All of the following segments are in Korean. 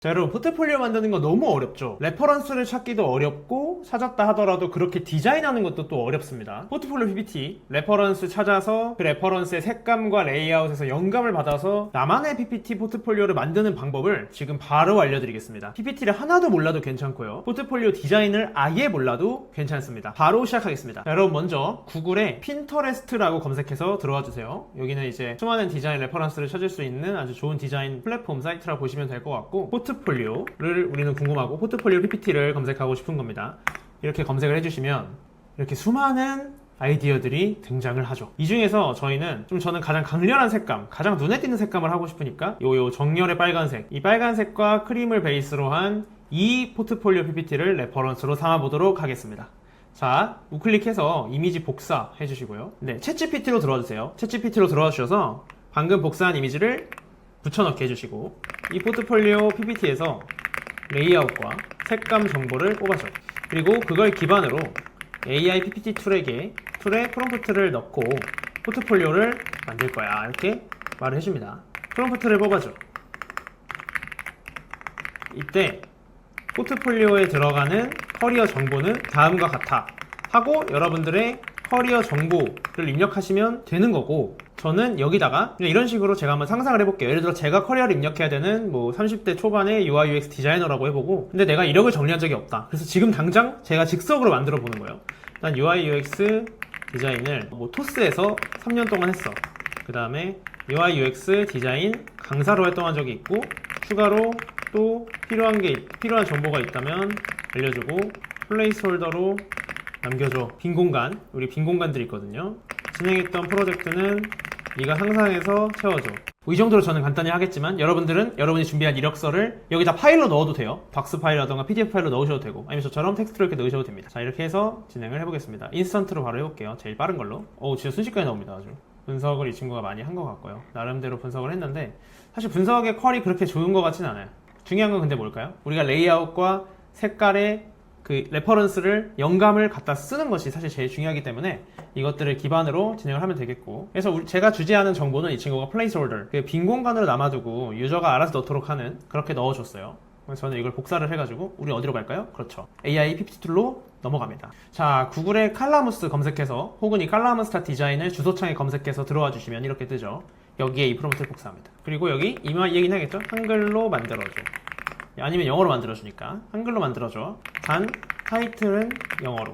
자, 여러분, 포트폴리오 만드는 거 너무 어렵죠? 레퍼런스를 찾기도 어렵고 찾았다 하더라도 그렇게 디자인하는 것도 또 어렵습니다. 포트폴리오 PPT 레퍼런스 찾아서 그 레퍼런스의 색감과 레이아웃에서 영감을 받아서 나만의 PPT 포트폴리오를 만드는 방법을 지금 바로 알려드리겠습니다. PPT를 하나도 몰라도 괜찮고요, 포트폴리오 디자인을 아예 몰라도 괜찮습니다. 바로 시작하겠습니다. 자, 여러분, 먼저 구글에 핀터레스트라고 검색해서 들어와 주세요. 여기는 이제 수많은 디자인 레퍼런스를 찾을 수 있는 아주 좋은 디자인 플랫폼 사이트라고 보시면 될 것 같고, 포트폴리오를 우리는 궁금하고 포트폴리오 PPT를 검색하고 싶은 겁니다. 이렇게 검색을 해주시면 이렇게 수많은 아이디어들이 등장을 하죠. 이 중에서 저는 가장 강렬한 색감, 가장 눈에 띄는 색감을 하고 싶으니까 요 정렬의 빨간색, 이 빨간색과 크림을 베이스로 한 이 포트폴리오 PPT를 레퍼런스로 삼아보도록 하겠습니다. 자, 우클릭해서 이미지 복사 해주시고요. 네, 챗GPT로 들어와 주세요. 챗GPT로 들어와 주셔서 방금 복사한 이미지를 붙여넣기 해주시고, 이 포트폴리오 PPT에서 레이아웃과 색감 정보를 뽑아줘. 그리고 그걸 기반으로 AI PPT 툴에 프롬프트를 넣고 포트폴리오를 만들 거야, 이렇게 말을 해줍니다. 프롬프트를 뽑아줘. 이때 포트폴리오에 들어가는 커리어 정보는 다음과 같아 하고 여러분들의 커리어 정보를 입력하시면 되는 거고, 저는 여기다가 그냥 이런 식으로 제가 한번 상상을 해볼게요. 예를 들어 제가 커리어를 입력해야 되는 30대 초반의 UI UX 디자이너라고 해보고, 근데 내가 이력을 정리한 적이 없다. 그래서 지금 당장 제가 즉석으로 만들어 보는 거예요. 난 UI UX 디자인을 토스에서 3년 동안 했어. 그 다음에 UI UX 디자인 강사로 활동한 적이 있고, 추가로 또 필요한 정보가 있다면 알려주고, 플레이스홀더로 남겨줘. 빈 공간, 우리 빈 공간들이 있거든요. 진행했던 프로젝트는 네가 상상해서 채워줘. 이 정도로 저는 간단히 하겠지만, 여러분들은 여러분이 준비한 이력서를 여기다 파일로 넣어도 돼요. 박스 파일이라던가 PDF 파일로 넣으셔도 되고, 아니면 저처럼 텍스트로 이렇게 넣으셔도 됩니다. 자, 이렇게 해서 진행을 해보겠습니다. 인스턴트로 바로 해볼게요. 제일 빠른 걸로. 진짜 순식간에 나옵니다. 아주 분석을 이 친구가 많이 한 것 같고요. 나름대로 분석을 했는데 사실 분석의 퀄이 그렇게 좋은 것 같진 않아요. 중요한 건 근데 뭘까요? 우리가 레이아웃과 색깔의 그 레퍼런스를, 영감을 갖다 쓰는 것이 사실 제일 중요하기 때문에 이것들을 기반으로 진행을 하면 되겠고, 그래서 제가 주제하는 정보는 이 친구가 플레이스홀더, 그 빈 공간으로 남아두고 유저가 알아서 넣도록 하는, 그렇게 넣어줬어요. 그래서 저는 이걸 복사를 해가지고 우리 어디로 갈까요? 그렇죠, AI PPT 툴로 넘어갑니다. 자, 구글에 칼라무스 검색해서, 혹은 이 칼라무스타 디자인을 주소창에 검색해서 들어와 주시면 이렇게 뜨죠. 여기에 이 프롬프트를 복사합니다. 그리고 여기 이 얘기는 하겠죠? 한글로 만들어줘. 아니면 영어로 만들어주니까 한글로 만들어줘. 단 타이틀은 영어로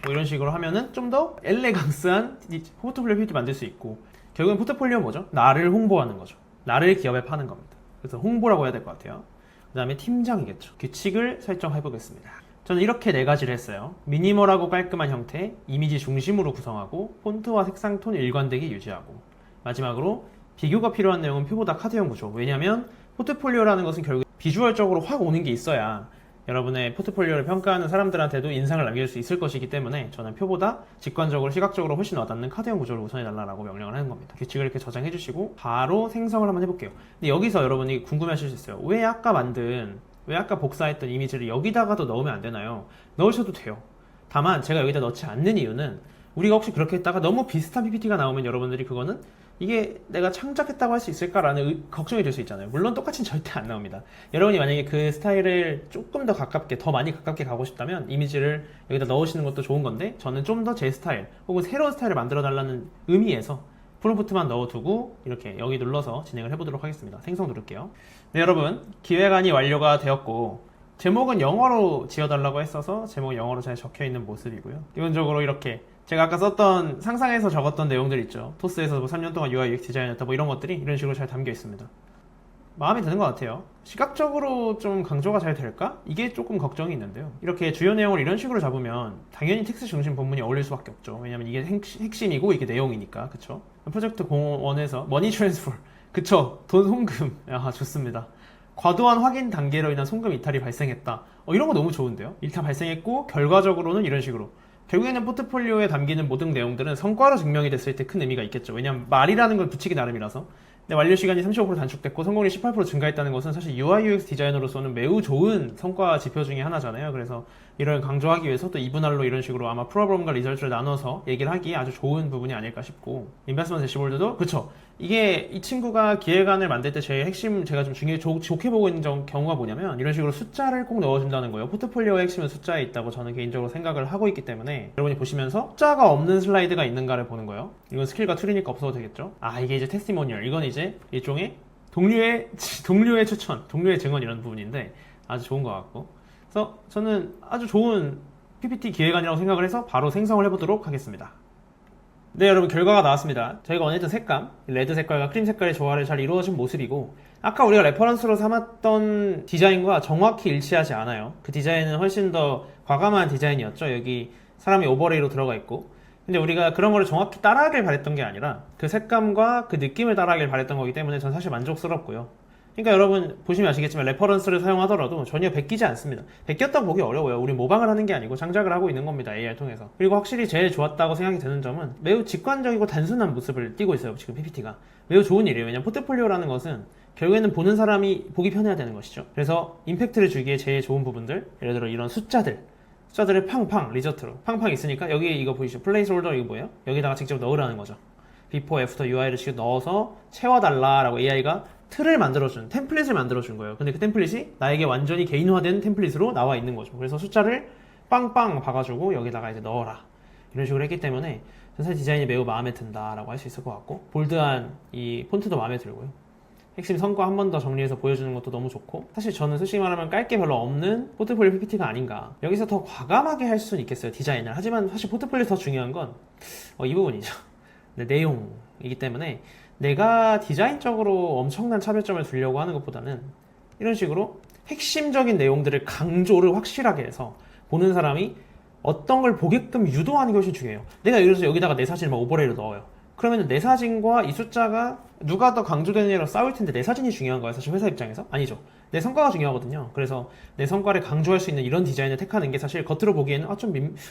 이런 식으로 하면은 좀 더 엘레강스한 포트폴리오 PPT 만들 수 있고, 결국엔 포트폴리오 뭐죠? 나를 홍보하는 거죠. 나를 기업에 파는 겁니다. 그래서 홍보라고 해야 될 것 같아요. 그 다음에 팀장이겠죠. 규칙을 설정해 보겠습니다. 저는 이렇게 4가지를 했어요. 미니멀하고 깔끔한 형태, 이미지 중심으로 구성하고, 폰트와 색상 톤 일관되게 유지하고, 마지막으로 비교가 필요한 내용은 표보다 카드형 구조. 왜냐면 포트폴리오라는 것은 결국 비주얼적으로 확 오는 게 있어야 여러분의 포트폴리오를 평가하는 사람들한테도 인상을 남길 수 있을 것이기 때문에, 저는 표보다 직관적으로, 시각적으로 훨씬 와닿는 카드형 구조를 우선해달라고 명령을 하는 겁니다. 규칙을 이렇게 저장해 주시고 바로 생성을 한번 해볼게요. 근데 여기서 여러분이 궁금해하실 수 있어요. 왜 아까 복사했던 이미지를 여기다가도 넣으면 안 되나요? 넣으셔도 돼요. 다만 제가 여기다 넣지 않는 이유는, 우리가 혹시 그렇게 했다가 너무 비슷한 PPT가 나오면 여러분들이 그거는 이게 내가 창작했다고 할 수 있을까라는 걱정이 될 수 있잖아요. 물론 똑같이는 절대 안 나옵니다. 여러분이 만약에 그 스타일을 조금 더 많이 가깝게 가고 싶다면 이미지를 여기다 넣으시는 것도 좋은 건데, 저는 좀 더 제 스타일 혹은 새로운 스타일을 만들어 달라는 의미에서 프롬프트만 넣어두고 이렇게 여기 눌러서 진행을 해보도록 하겠습니다. 생성 누를게요. 네, 여러분, 기획안이 완료가 되었고, 제목은 영어로 지어달라고 했어서 제목은 영어로 잘 적혀있는 모습이고요. 기본적으로 이렇게 제가 아까 상상해서 적었던 내용들 있죠. 토스에서 3년 동안 UI UX 디자인했다, 이런 것들이 이런 식으로 잘 담겨 있습니다. 마음에 드는 것 같아요. 시각적으로 좀 강조가 잘 될까? 이게 조금 걱정이 있는데요. 이렇게 주요 내용을 이런 식으로 잡으면 당연히 텍스트 중심 본문이 어울릴 수밖에 없죠. 왜냐면 이게 핵심이고 이게 내용이니까. 그쵸? 프로젝트 공원에서 머니 트랜스퍼, 그쵸? 돈 송금. 좋습니다. 과도한 확인 단계로 인한 송금 이탈이 발생했다. 이런 거 너무 좋은데요? 이탈 발생했고, 결과적으로는 이런 식으로. 결국에는 포트폴리오에 담기는 모든 내용들은 성과로 증명이 됐을 때 큰 의미가 있겠죠. 왜냐면 말이라는 걸 붙이기 나름이라서 근데 완료 시간이 35% 단축됐고 성공률이 18% 증가했다는 것은 사실 UI UX 디자이너로서는 매우 좋은 성과 지표 중에 하나잖아요. 그래서 이걸 강조하기 위해서 또 2분할로 이런 식으로 아마 프로블럼과 리절트를 나눠서 얘기를 하기에 아주 좋은 부분이 아닐까 싶고, 인베스트먼트 대시볼드도 그쵸. 이게 이 친구가 기획안을 만들 때 제일 핵심, 제가 좀 좋게 보고 있는 경우가 뭐냐면 이런 식으로 숫자를 꼭 넣어준다는 거예요. 포트폴리오의 핵심은 숫자에 있다고 저는 개인적으로 생각을 하고 있기 때문에 여러분이 보시면서 숫자가 없는 슬라이드가 있는가를 보는 거예요. 이건 스킬과 툴이니까 없어도 되겠죠. 이게 이제 테스티모니얼, 이건 이제 일종의 동료의 추천, 동료의 증언 이런 부분인데 아주 좋은 것 같고, 그래서 저는 아주 좋은 PPT 기획안이라고 생각을 해서 바로 생성을 해보도록 하겠습니다. 네, 여러분 결과가 나왔습니다. 저희가 원했던 색감, 레드 색깔과 크림 색깔의 조화를 잘 이루어진 모습이고, 아까 우리가 레퍼런스로 삼았던 디자인과 정확히 일치하지 않아요. 그 디자인은 훨씬 더 과감한 디자인이었죠. 여기 사람이 오버레이로 들어가 있고, 근데 우리가 그런 거를 정확히 따라하길 바랬던 게 아니라 그 색감과 그 느낌을 따라하길 바랬던 거기 때문에 전 사실 만족스럽고요. 그러니까 여러분 보시면 아시겠지만 레퍼런스를 사용하더라도 전혀 베끼지 않습니다. 베꼈다고 보기 어려워요. 우리 모방을 하는 게 아니고 장작을 하고 있는 겁니다. AR 통해서. 그리고 확실히 제일 좋았다고 생각이 드는 점은 매우 직관적이고 단순한 모습을 띄고 있어요. 지금 PPT가 매우 좋은 일이에요. 왜냐면 포트폴리오라는 것은 결국에는 보는 사람이 보기 편해야 되는 것이죠. 그래서 임팩트를 주기에 제일 좋은 부분들, 예를 들어 이런 숫자들을 팡팡 리저트로 팡팡 있으니까 여기 이거 보이시죠? 플레이스 홀더 이거 뭐예요? 여기다가 직접 넣으라는 거죠. 비포 애프터 UI를 직접 넣어서 채워달라라고 AI가 틀을 만들어준, 템플릿을 만들어준 거예요. 근데 그 템플릿이 나에게 완전히 개인화된 템플릿으로 나와 있는 거죠. 그래서 숫자를 빵빵 박아주고 여기다가 이제 넣어라, 이런 식으로 했기 때문에 전체 디자인이 매우 마음에 든다라고 할 수 있을 것 같고, 볼드한 이 폰트도 마음에 들고요. 핵심 성과 한 번 더 정리해서 보여주는 것도 너무 좋고, 사실 저는 솔직히 말하면 깔 게 별로 없는 포트폴리오 PPT가 아닌가. 여기서 더 과감하게 할 수는 있겠어요, 디자인을. 하지만 사실 포트폴리오 더 중요한 건 이 부분이죠. 내용이기 때문에 내가 디자인적으로 엄청난 차별점을 두려고 하는 것보다는 이런 식으로 핵심적인 내용들을 강조를 확실하게 해서 보는 사람이 어떤 걸 보게끔 유도하는 것이 중요해요. 내가 예를 들어서 여기다가 내 사진을 막 오버레이로 넣어요. 그러면 내 사진과 이 숫자가 누가 더 강조되느냐로 싸울 텐데 내 사진이 중요한 거예요, 사실 회사 입장에서? 아니죠. 내 성과가 중요하거든요. 그래서 내 성과를 강조할 수 있는 이런 디자인을 택하는 게 사실 겉으로 보기에는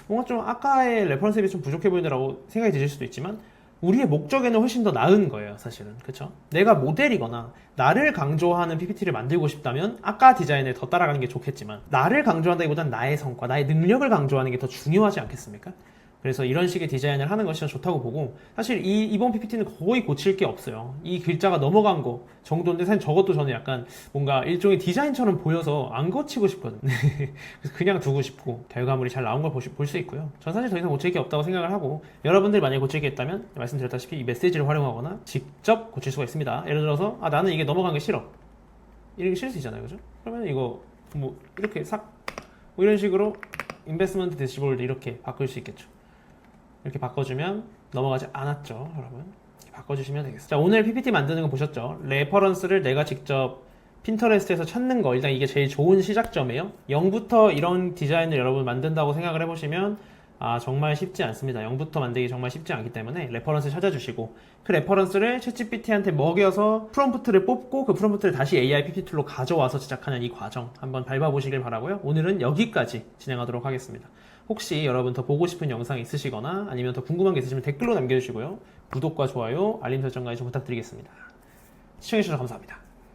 뭔가 좀 아까의 레퍼런스 대비 좀 부족해 보이더라고 생각이 드실 수도 있지만, 우리의 목적에는 훨씬 더 나은 거예요, 사실은. 그쵸? 내가 모델이거나 나를 강조하는 PPT를 만들고 싶다면 아까 디자인을 더 따라가는 게 좋겠지만, 나를 강조한다기보단 나의 성과, 나의 능력을 강조하는 게 더 중요하지 않겠습니까? 그래서 이런 식의 디자인을 하는 것이 좋다고 보고, 사실 이번 PPT는 거의 고칠 게 없어요. 이 글자가 넘어간 거 정도인데 사실 저것도 저는 약간 뭔가 일종의 디자인처럼 보여서 안 고치고 싶거든요. 그래서 그냥 두고 싶고, 결과물이 잘 나온 걸 볼 수 있고요. 전 사실 더 이상 고칠 게 없다고 생각을 하고, 여러분들이 만약에 고칠 게 있다면 말씀드렸다시피 이 메시지를 활용하거나 직접 고칠 수가 있습니다. 예를 들어서 나는 이게 넘어간 게 싫어, 이렇게 싫을 수 있잖아요, 그죠? 그러면 이거 뭐 이렇게 뭐 이런 식으로 인베스트먼트 대시볼드 이렇게 바꿀 수 있겠죠. 이렇게 바꿔주면 넘어가지 않았죠, 여러분. 바꿔주시면 되겠습니다. 자, 오늘 PPT 만드는 거 보셨죠? 레퍼런스를 내가 직접 핀터레스트에서 찾는 거, 일단 이게 제일 좋은 시작점이에요. 0부터 이런 디자인을 여러분 만든다고 생각을 해보시면 정말 쉽지 않습니다. 0부터 만들기 정말 쉽지 않기 때문에 레퍼런스 찾아주시고, 그 레퍼런스를 챗GPT한테 먹여서 프롬프트를 뽑고 그 프롬프트를 다시 AI PPT 툴로 가져와서 제작하는 이 과정 한번 밟아보시길 바라고요. 오늘은 여기까지 진행하도록 하겠습니다. 혹시 여러분 더 보고 싶은 영상이 있으시거나 아니면 더 궁금한 게 있으시면 댓글로 남겨주시고요. 구독과 좋아요, 알림 설정까지 좀 부탁드리겠습니다. 시청해주셔서 감사합니다.